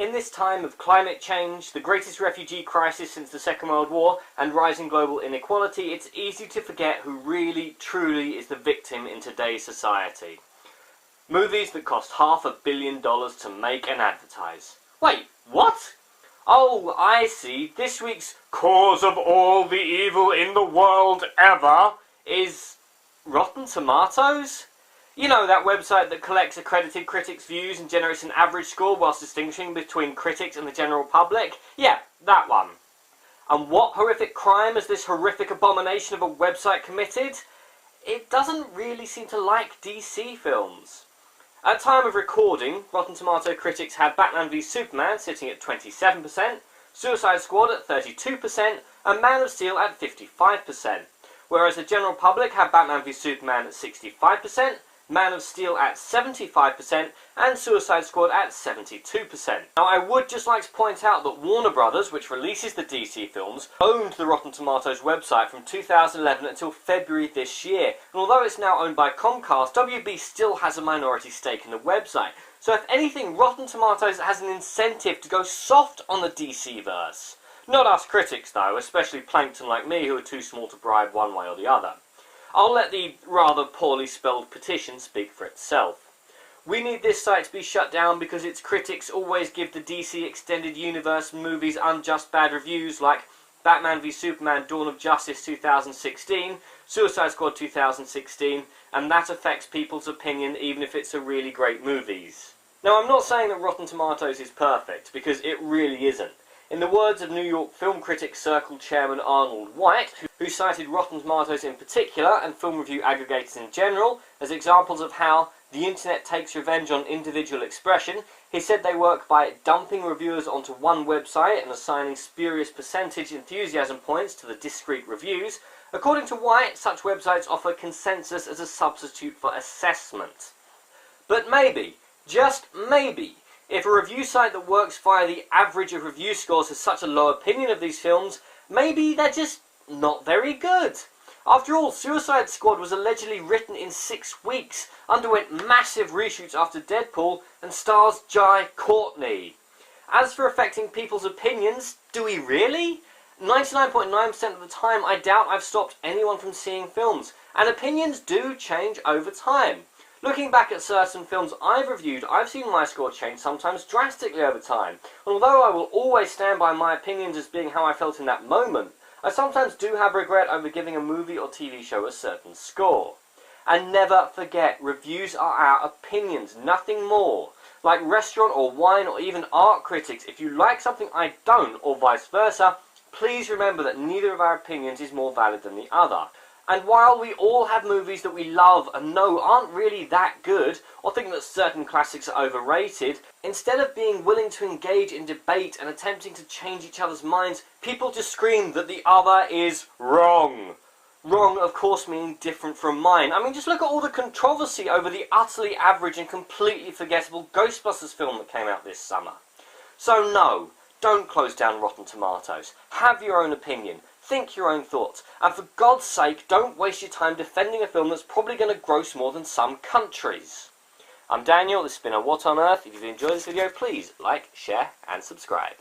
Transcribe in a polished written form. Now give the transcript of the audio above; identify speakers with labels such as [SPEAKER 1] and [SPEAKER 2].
[SPEAKER 1] In this time of climate change, the greatest refugee crisis since the Second World War, and rising global inequality, it's easy to forget who really, truly is the victim in today's society. Movies that cost $500 million to make and advertise. Wait, what? Oh, I see. This week's cause of all the evil in the world ever is Rotten Tomatoes? You know, that website that collects accredited critics' views and generates an average score whilst distinguishing between critics and the general public? Yeah, that one. And what horrific crime has this horrific abomination of a website committed? It doesn't really seem to like DC films. At time of recording, Rotten Tomato critics had Batman v Superman sitting at 27%, Suicide Squad at 32%, and Man of Steel at 55%, whereas the general public had Batman v Superman at 65%, Man of Steel at 75%, and Suicide Squad at 72%. Now, I would just like to point out that Warner Brothers, which releases the DC films, owned the Rotten Tomatoes website from 2011 until February this year, and although it's now owned by Comcast, WB still has a minority stake in the website. So if anything, Rotten Tomatoes has an incentive to go soft on the DC-verse. Not us critics, though, especially plankton like me who are too small to bribe one way or the other. I'll let the rather poorly spelled petition speak for itself. We need this site to be shut down because its critics always give the DC Extended Universe movies unjust bad reviews like Batman v Superman Dawn of Justice 2016, Suicide Squad 2016, and that affects people's opinion even if it's a really great movies. Now, I'm not saying that Rotten Tomatoes is perfect, because it really isn't. In the words of New York Film Critics Circle chairman Arnold White, who cited Rotten Tomatoes in particular, and film review aggregators in general, as examples of how the internet takes revenge on individual expression, he said they work by dumping reviewers onto one website and assigning spurious percentage enthusiasm points to the discrete reviews. According to White, such websites offer consensus as a substitute for assessment. But maybe, just maybe, if a review site that works via the average of review scores has such a low opinion of these films, maybe they're just not very good. After all, Suicide Squad was allegedly written in 6 weeks, underwent massive reshoots after Deadpool, and stars Jai Courtney. As for affecting people's opinions, do we really? 99.9% of the time, I doubt I've stopped anyone from seeing films, and opinions do change over time. Looking back at certain films I've reviewed, I've seen my score change sometimes drastically over time. And although I will always stand by my opinions as being how I felt in that moment, I sometimes do have regret over giving a movie or TV show a certain score. And never forget, reviews are our opinions, nothing more. Like restaurant or wine or even art critics, if you like something I don't, or vice versa, please remember that neither of our opinions is more valid than the other. And while we all have movies that we love and know aren't really that good, or think that certain classics are overrated, instead of being willing to engage in debate and attempting to change each other's minds, people just scream that the other is wrong. Wrong, of course, meaning different from mine. I mean, just look at all the controversy over the utterly average and completely forgettable Ghostbusters film that came out this summer. So no, don't close down Rotten Tomatoes. Have your own opinion. Think your own thoughts, and for God's sake, don't waste your time defending a film that's probably going to gross more than some countries. I'm Daniel, this has been a What on Earth. If you've enjoyed this video, please like, share, and subscribe.